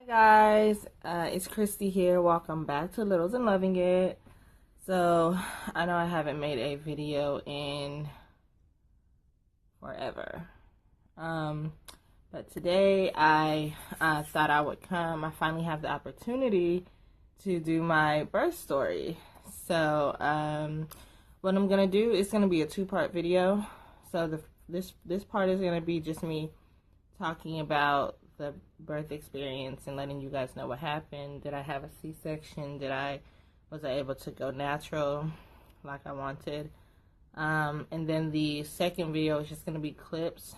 Hey guys, it's Christy here. Welcome back to Littles and Loving It. So, I know I haven't made a video in forever. But today I thought I would come. I finally have the opportunity to do my birth story. So, what I'm gonna do is gonna be a two-part video. So this part is gonna be just me talking about the birth experience and letting you guys know what happened. Did I have a C-section? Was I able to go natural like I wanted? And then the second video is just gonna be clips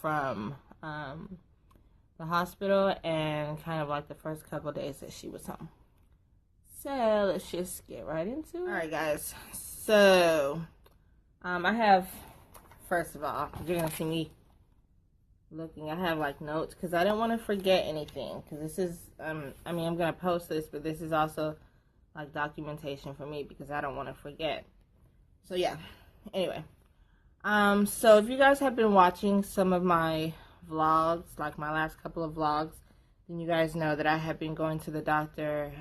from the hospital and kind of like the first couple days that she was home. So let's just get right into it. All right, guys. So I have, first of all, you're gonna see me looking. I have like notes because I didn't want to forget anything. Because this is, I'm gonna post this, but this is also like documentation for me because I don't want to forget. So yeah. Anyway, so if you guys have been watching some of my vlogs, like my last couple of vlogs, then you guys know that I have been going to the doctor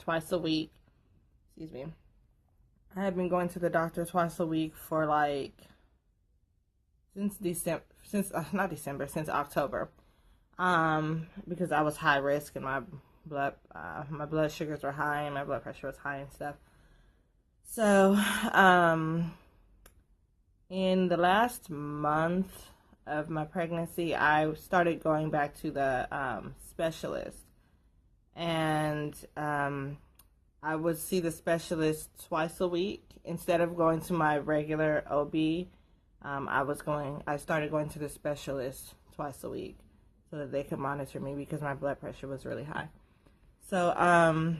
twice a week. Excuse me. I have been going to the doctor twice a week for like since October. Because I was high risk and my blood sugars were high and my blood pressure was high and stuff. So, in the last month of my pregnancy, I started going back to the specialist, and I would see the specialist twice a week instead of going to my regular OB. I started going to the specialist twice a week so that they could monitor me because my blood pressure was really high. So, I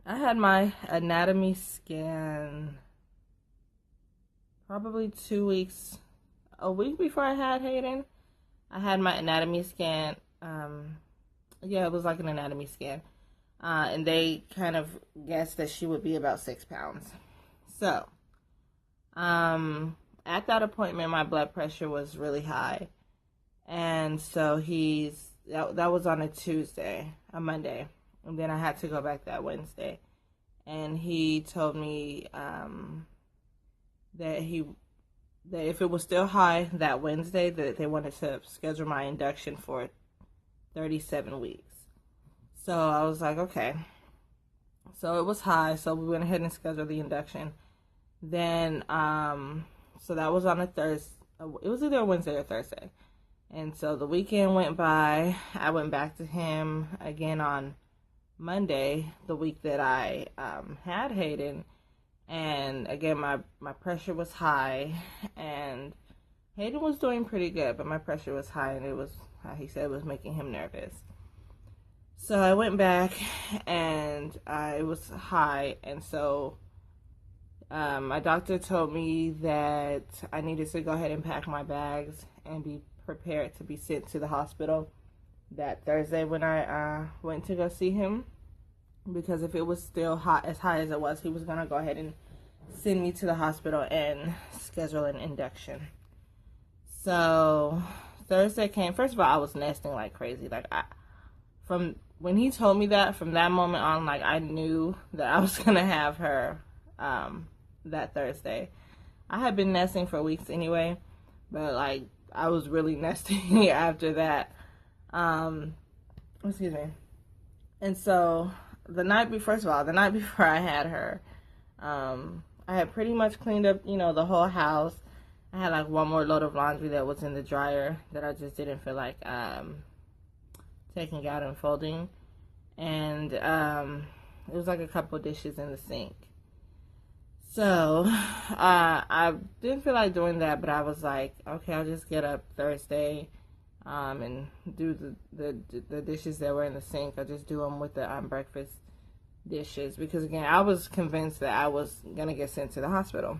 had my anatomy scan probably a week before I had Hayden. I had my anatomy scan. Yeah, it was like an anatomy scan. And they kind of guessed that she would be about 6 pounds. So, at that appointment, my blood pressure was really high. And so that was on a Monday. And then I had to go back that Wednesday. And he told me that if it was still high that Wednesday, that they wanted to schedule my induction for 37 weeks. So I was like, okay. So it was high, so we went ahead and scheduled the induction. Then, so that was on a Thursday. It was either a Wednesday or Thursday. And so the weekend went by. I went back to him again on Monday, the week that I had Hayden. And again, my pressure was high. And Hayden was doing pretty good, but my pressure was high. And it was, he said, it was making him nervous. So I went back and it was high. And so my doctor told me that I needed to go ahead and pack my bags and be prepared to be sent to the hospital that Thursday when I went to go see him, because if it was still as high as it was, he was gonna go ahead and send me to the hospital and schedule an induction. So Thursday came. First of all, I was nesting like crazy. Like from when he told me that, from that moment on, like I knew that I was gonna have her that Thursday. I had been nesting for weeks anyway, but like I was really nesting after that. Excuse me. And so the night before I had her, I had pretty much cleaned up, the whole house. I had like one more load of laundry that was in the dryer that I just didn't feel like taking out and folding. And it was like a couple dishes in the sink. So, I didn't feel like doing that, but I was like, okay, I'll just get up Thursday, and do the dishes that were in the sink. I'll just do them with the breakfast dishes, because again, I was convinced that I was gonna get sent to the hospital.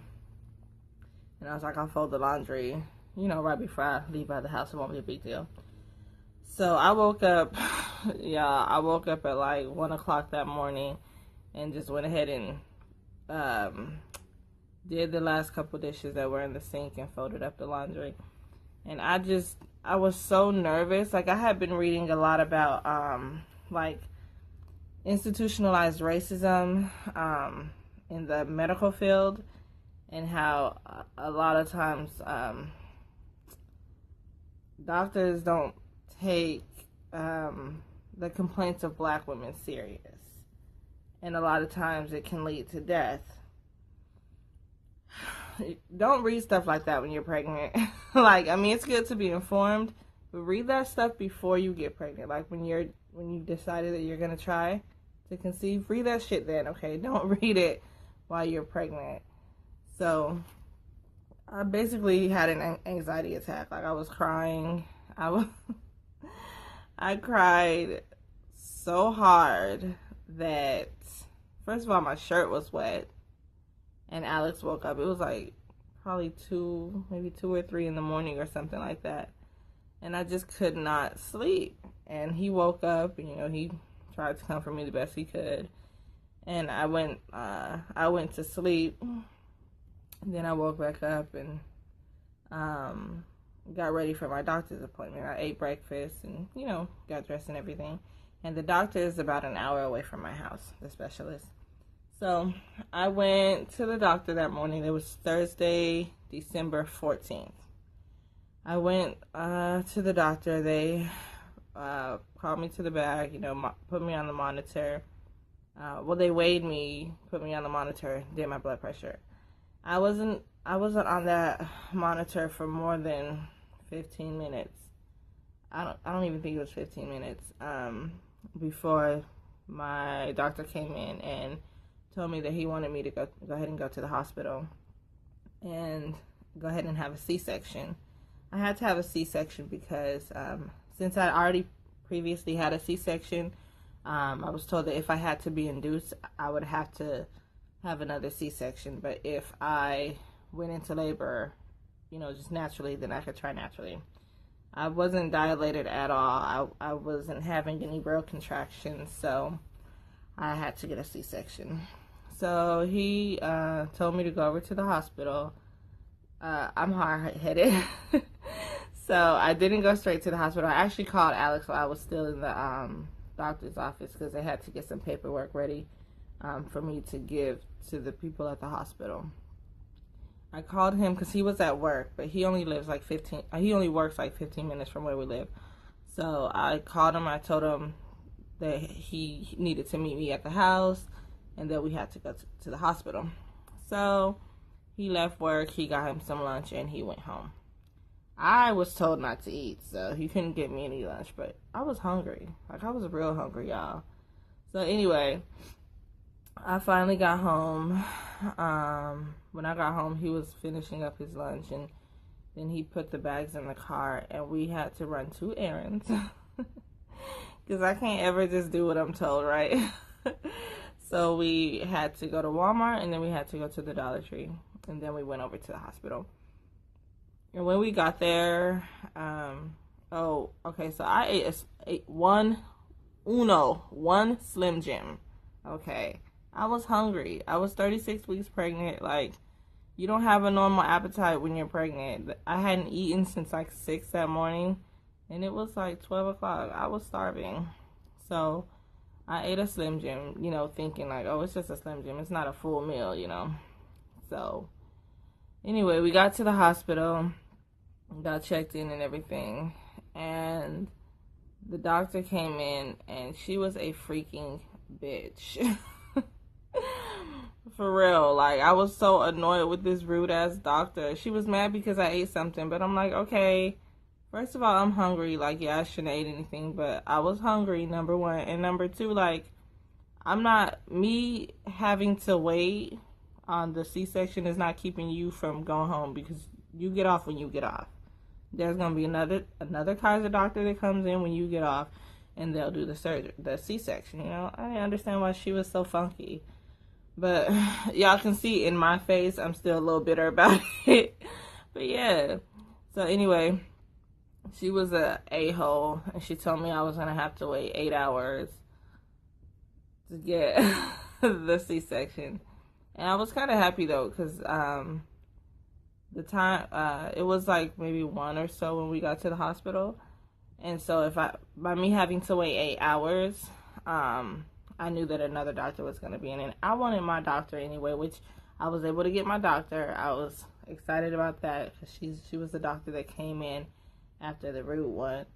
And I was like, I'll fold the laundry, right before I leave out of the house. It won't be a big deal. So I woke up, at like 1 o'clock that morning and just went ahead and did the last couple dishes that were in the sink and folded up the laundry. And I just I was so nervous. Like, I had been reading a lot about like institutionalized racism in the medical field, and how a lot of times doctors don't take the complaints of black women serious, and a lot of times it can lead to death. Don't read stuff like that when you're pregnant. Like, I mean, it's good to be informed, but read that stuff before you get pregnant. Like, when you decided that you're gonna try to conceive, read that shit then, okay? Don't read it while you're pregnant. So I basically had an anxiety attack. Like, I was crying. I cried so hard that, first of all, my shirt was wet, and Alex woke up. It was like probably maybe 2 or 3 in the morning or something like that, and I just could not sleep. And he woke up, and he tried to comfort me the best he could, and I went to sleep. Then I woke back up and got ready for my doctor's appointment. I ate breakfast and, got dressed and everything. And the doctor is about an hour away from my house, the specialist. So I went to the doctor that morning. It was Thursday, December 14th. I went to the doctor. They called me to the back, put me on the monitor. They weighed me, put me on the monitor, did my blood pressure. I wasn't on that monitor for more than 15 minutes. I don't even think it was 15 minutes before my doctor came in and told me that he wanted me to go ahead and go to the hospital and go ahead and have a C-section. I had to have a C-section because since I already previously had a C-section, I was told that if I had to be induced, I would have to have another C-section. But if I went into labor, just naturally, then I could try naturally. I wasn't dilated at all. I wasn't having any real contractions, so I had to get a C-section. So he told me to go over to the hospital. I'm hard-headed, so I didn't go straight to the hospital. I actually called Alex while I was still in the doctor's office because they had to get some paperwork ready for me to give to the people at the hospital. I called him because he was at work, but he only lives like he only works like 15 minutes from where we live. So I called him. I told him that he needed to meet me at the house and that we had to go to the hospital. So he left work, he got him some lunch, and he went home. I was told not to eat, so he couldn't get me any lunch, but I was hungry. Like, I was real hungry, y'all. So anyway, I finally got home. When I got home, he was finishing up his lunch, and then he put the bags in the car, and we had to run 2 errands. Because I can't ever just do what I'm told, right? So we had to go to Walmart, and then we had to go to the Dollar Tree, and then we went over to the hospital. And when we got there, so I ate one Slim Jim. Okay. I was hungry. I was 36 weeks pregnant. Like, you don't have a normal appetite when you're pregnant. I hadn't eaten since like 6 that morning, and it was like 12 o'clock. I was starving. So I ate a Slim Jim, thinking like, oh, it's just a Slim Jim. It's not a full meal, So anyway, we got to the hospital, got checked in and everything, and the doctor came in, and she was a freaking bitch. For real, like, I was so annoyed with this rude-ass doctor. She was mad because I ate something, but I'm like, okay, first of all, I'm hungry. Like, yeah, I shouldn't have ate anything, but I was hungry, number one. And number two, like, me having to wait on the C-section is not keeping you from going home, because you get off when you get off. There's going to be another Kaiser doctor that comes in when you get off, and they'll do the C-section, I didn't understand why she was so funky. But y'all can see in my face, I'm still a little bitter about it. But yeah. So anyway, she was a a-hole, and she told me I was going to have to wait 8 hours to get the C-section. And I was kind of happy, though, because the time, it was like maybe 1 or so when we got to the hospital. And so by me having to wait 8 hours, I knew that another doctor was going to be in. And I wanted my doctor anyway, which I was able to get my doctor. I was excited about that because she was the doctor that came in after the root one.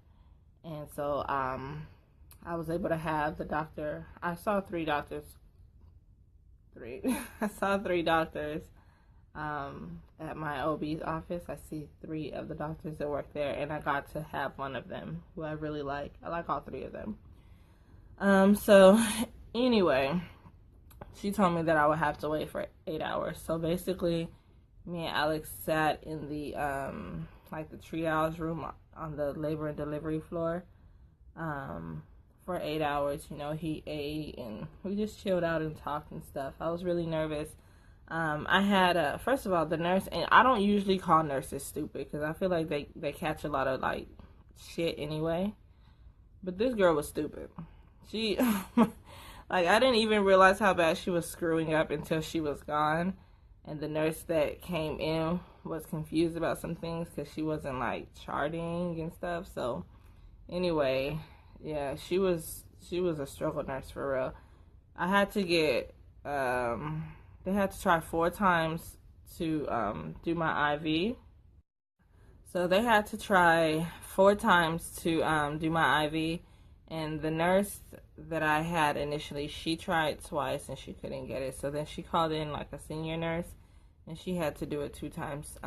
And so I was able to have the doctor. I saw 3 doctors. I saw 3 doctors at my OB's office. I see 3 of the doctors that work there, and I got to have one of them who I really like. I like all 3 of them. So anyway, she told me that I would have to wait for 8 hours. So basically, me and Alex sat in the like the triage room on the labor and delivery floor for 8 hours. You know, he ate and we just chilled out and talked and stuff. I was really nervous. I had first of all, the nurse, and I don't usually call nurses stupid because I feel like they catch a lot of like shit anyway. But this girl was stupid. She like, I didn't even realize how bad she was screwing up until she was gone. And the nurse that came in was confused about some things because she wasn't like charting and stuff. So anyway, yeah, she was a struggle nurse for real. I had to get they had to try 4 times to do my IV. So they had to try 4 times to do my IV. And the nurse that I had initially, she tried twice and she couldn't get it. So then she called in like a senior nurse, and she had to do it 2 times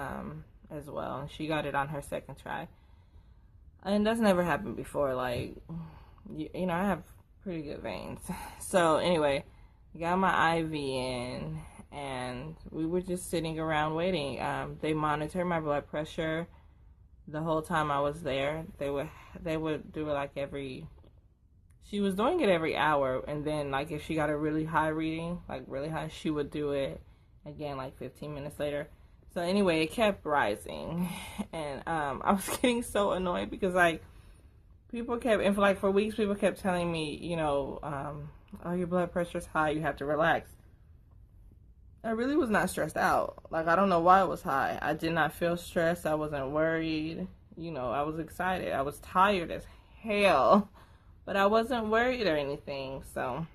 as well. And she got it on her 2nd try. And that's never happened before. Like, you know, I have pretty good veins. So anyway, got my IV in, and we were just sitting around waiting. They monitored my blood pressure the whole time I was there. They would do it like she was doing it every hour, and then like if she got a really high reading, like really high, she would do it again like 15 minutes later. So anyway, it kept rising, and I was getting so annoyed because like people kept, and for weeks people kept telling me, you know, oh, your blood pressure's high, you have to relax. I really was not stressed out. Like, I don't know why it was high. I did not feel stressed. I wasn't worried. You know, I was excited. I was tired as hell, but I wasn't worried or anything. So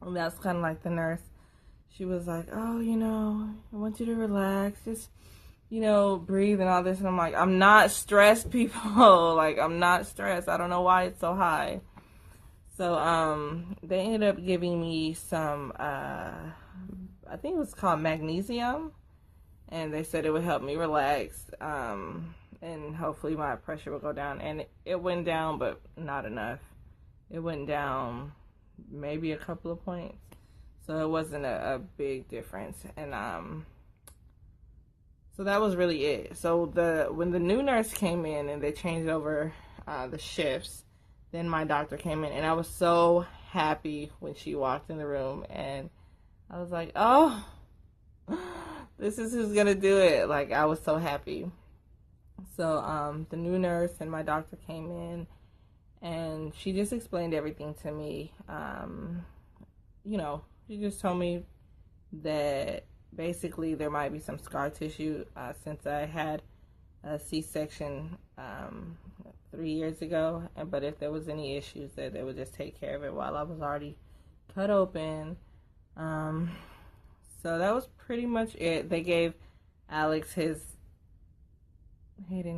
that's kind of like the nurse. She was like, oh, you know, I want you to relax. Just, you know, breathe and all this. And I'm like, I'm not stressed, people. Like, I'm not stressed. I don't know why it's so high. So they ended up giving me some, I think it was called magnesium. And they said it would help me relax. And hopefully my pressure will go down. And it went down, but not enough. It went down maybe a couple of points. So it wasn't a big difference. And so that was really it. So when the new nurse came in and they changed over the shifts, then my doctor came in, and I was so happy when she walked in the room, and I was like, oh, this is who's gonna do it. Like, I was so happy. So the new nurse and my doctor came in, and she just explained everything to me. You know, she just told me that basically there might be some scar tissue since I had a C-section 3 years ago, but if there was any issues, that they would just take care of it while I was already cut open. So that was pretty much it. They gave Alex Hayden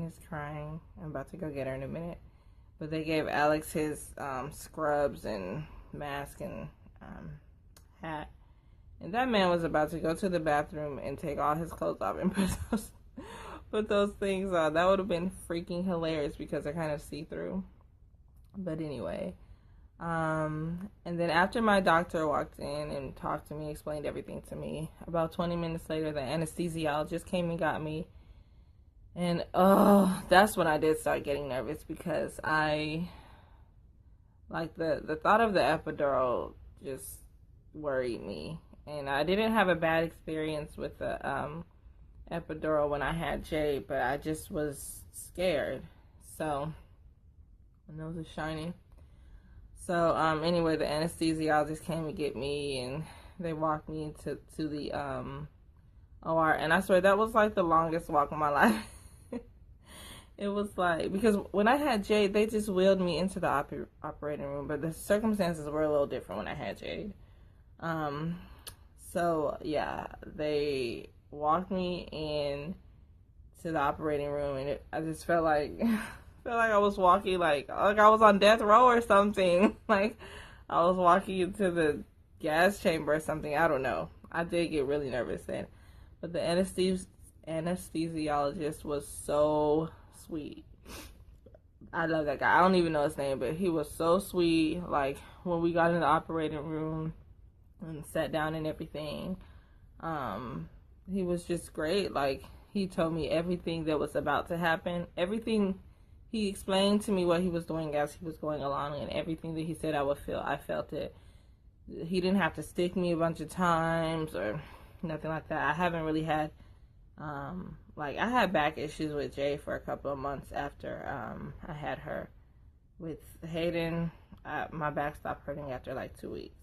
is crying. I'm about to go get her in a minute. But they gave Alex his scrubs and mask and hat. And that man was about to go to the bathroom and take all his clothes off and put those things on. That would have been freaking hilarious because they're kind of see-through. But anyway. And then after my doctor walked in and talked to me, explained everything to me, about 20 minutes later, the anesthesiologist came and got me. And that's when I did start getting nervous because I, like, the thought of the epidural just worried me. And I didn't have a bad experience with the epidural when I had Jay, but I just was scared. So my nose is shining. So anyway, the anesthesiologist came to get me, and they walked me to the OR, and I swear that was like the longest walk of my life. It was like, because when I had Jade, they just wheeled me into the operating room, but the circumstances were a little different when I had Jade. So yeah, they walked me in to the operating room, and I just felt like I was walking like I was on death row or something. Like I was walking into the gas chamber or something. I don't know. I did get really nervous then, but the anesthesiologist was so sweet. I love that guy. I don't even know his name, but he was so sweet. Like when we got in the operating room and sat down and everything, he was just great. Like he told me everything that was about to happen. Everything he explained to me what he was doing as he was going along, and everything that he said I would feel, I felt it. He didn't have to stick me a bunch of times or nothing like that. I haven't really had like I had back issues with Jay for a couple of months after I had her. With Hayden, my back stopped hurting after like 2 weeks.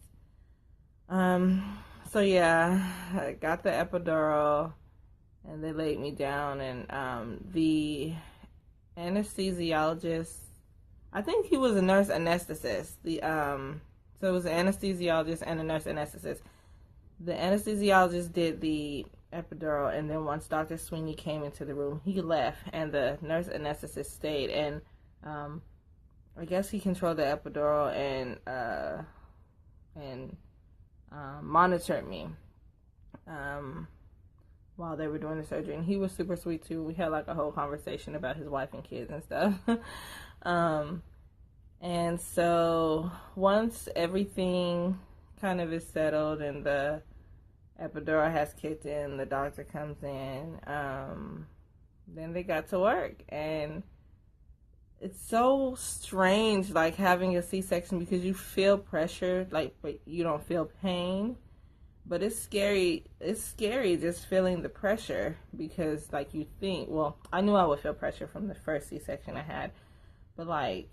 So yeah, I got the epidural and they laid me down, and the anesthesiologist, I think he was a nurse anesthetist. So it was an anesthesiologist and a nurse anesthetist. The anesthesiologist did the epidural, and then once Dr. Sweeney came into the room, he left, and the nurse anesthetist stayed, and I guess he controlled the epidural and monitored me while they were doing the surgery. And he was super sweet too. We had like a whole conversation about his wife and kids and stuff. And so once everything kind of is settled and the epidural has kicked in, the doctor comes in, then they got to work. And it's so strange, like having a C-section, because you feel pressure, like, but you don't feel pain. But it's scary. It's scary just feeling the pressure, because like you think, well, I knew I would feel pressure from the first C-section I had, but like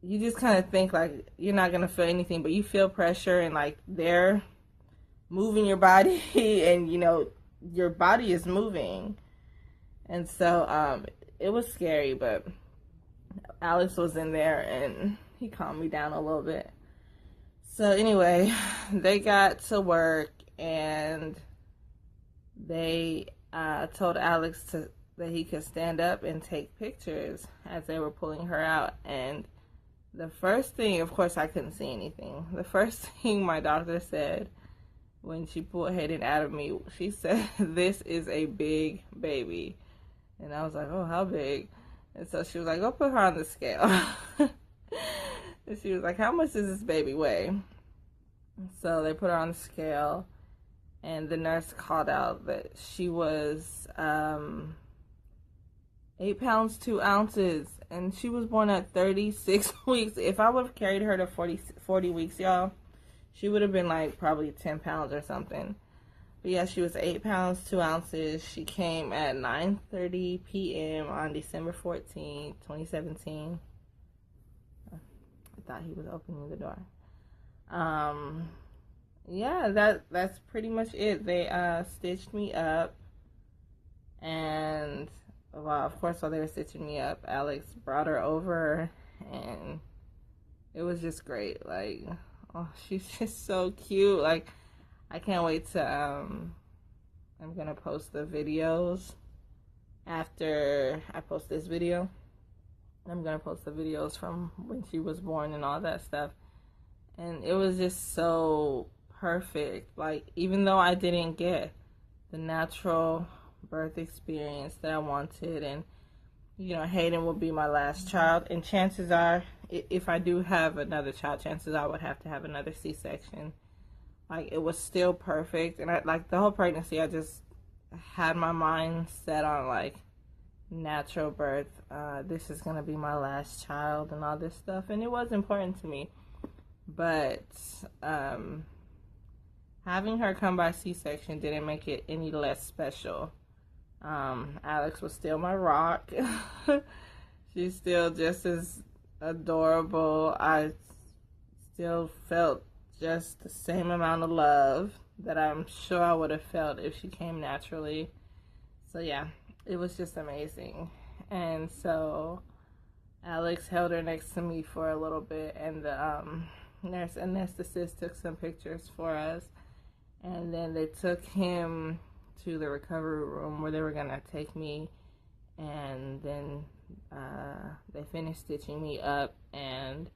you just kind of think like you're not gonna feel anything, but you feel pressure, and like they're moving your body and you know your body is moving. And so it was scary, but Alex was in there and he calmed me down a little bit. So anyway, they got to work, and they told Alex that he could stand up and take pictures as they were pulling her out. And the first thing, of course I couldn't see anything, the first thing my doctor said when she pulled Hayden out of me, she said, "This is a big baby." And I was like, "Oh, how big?" And so she was like, "Go put her on the scale." And she was like, "How much does this baby weigh?" So they put her on the scale, and the nurse called out that she was 8 pounds 2 ounces, and she was born at 36 weeks. If I would have carried her to 40 weeks, y'all, she would have been like probably 10 pounds or something. But yeah, she was 8 pounds 2 ounces. She came at 9:30 p.m. on December 14th, 2017. I thought he was opening the door. Yeah, that's pretty much it. They stitched me up, and well, of course, while they were stitching me up, Alex brought her over, and it was just great. Like, oh, she's just so cute. Like, I can't wait to I'm gonna post the videos after I post this video. I'm gonna post the videos from when she was born and all that stuff. And it was just so perfect. Like, even though I didn't get the natural birth experience that I wanted, and you know, Hayden will be my last child, and chances are, if I do have another child, chances I would have to have another C-section. Like, it was still perfect. And I, like, the whole pregnancy, I just had my mind set on like natural birth. This is gonna be my last child and all this stuff, and it was important to me. But having her come by C-section didn't make it any less special. Alex was still my rock. She's still just as adorable. I still felt just the same amount of love. that I'm sure I would have felt if she came naturally. So yeah, it was just amazing. And so Alex held her next to me for a little bit, and the nurse anesthetist took some pictures for us, and then they took him to the recovery room where they were gonna take me, and then they finished stitching me up and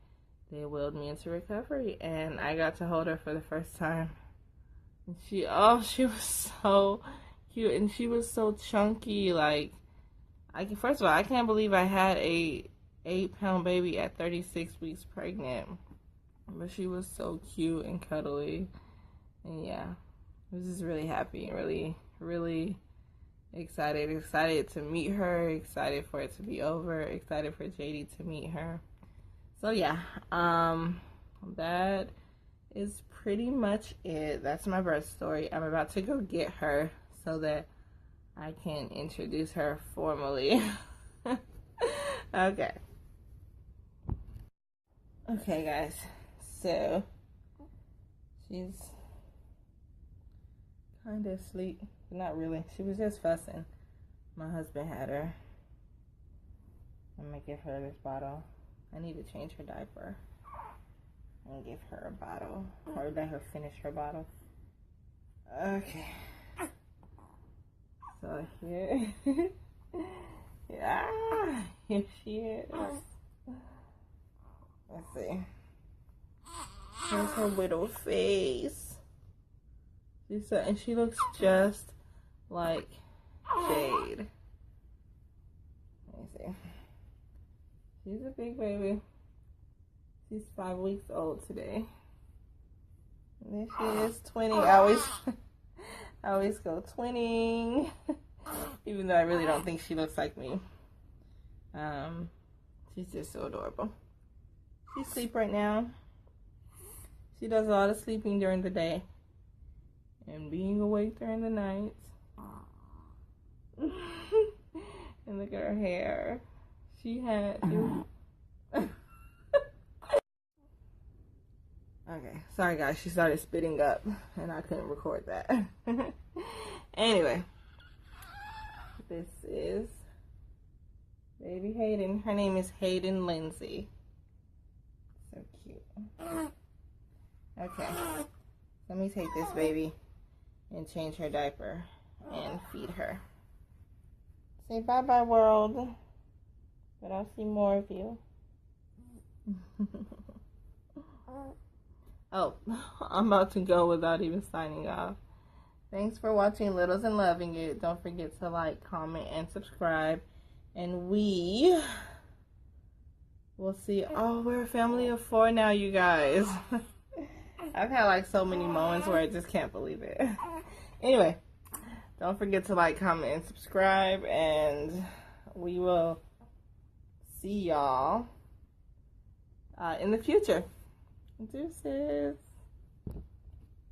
they wheeled me into recovery, and I got to hold her for the first time. And she was so cute, and she was so chunky. Like, first of all, I can't believe I had a 8-pound baby at 36 weeks pregnant. But she was so cute and cuddly. And yeah, I was just really happy, really, really excited to meet her, excited for it to be over, excited for JD to meet her. So yeah, that is pretty much it. That's my birth story. I'm about to go get her so that I can introduce her formally. Okay, guys, so she's kind of asleep, but not really. She was just fussing. My husband had her. I'm gonna give her this bottle. I need to change her diaper and give her a bottle, or let her finish her bottle. Okay. So here, yeah, here she is. Let's see. Here's her little face. And she looks just like Jade. Let me see. She's a big baby. She's 5 weeks old today. And there she is, twinning. I always go twinning. Even though I really don't think she looks like me. She's just so adorable. She's asleep right now. She does a lot of sleeping during the day and being awake during the night. And look at her hair. Okay, sorry guys, she started spitting up and I couldn't record that. Anyway, this is baby Hayden. Her name is Hayden Lindsay. So cute. Okay, let me take this baby and change her diaper and feed her. Say bye-bye, world. But I'll see more of you. Oh, I'm about to go without even signing off. Thanks for watching Littles and Loving It. Don't forget to like, comment, and subscribe. And we will see. Oh, we're a family of 4 now, you guys. I've had like so many moments where I just can't believe it. Anyway, don't forget to like, comment, and subscribe. And we will see y'all in the future. Deuces.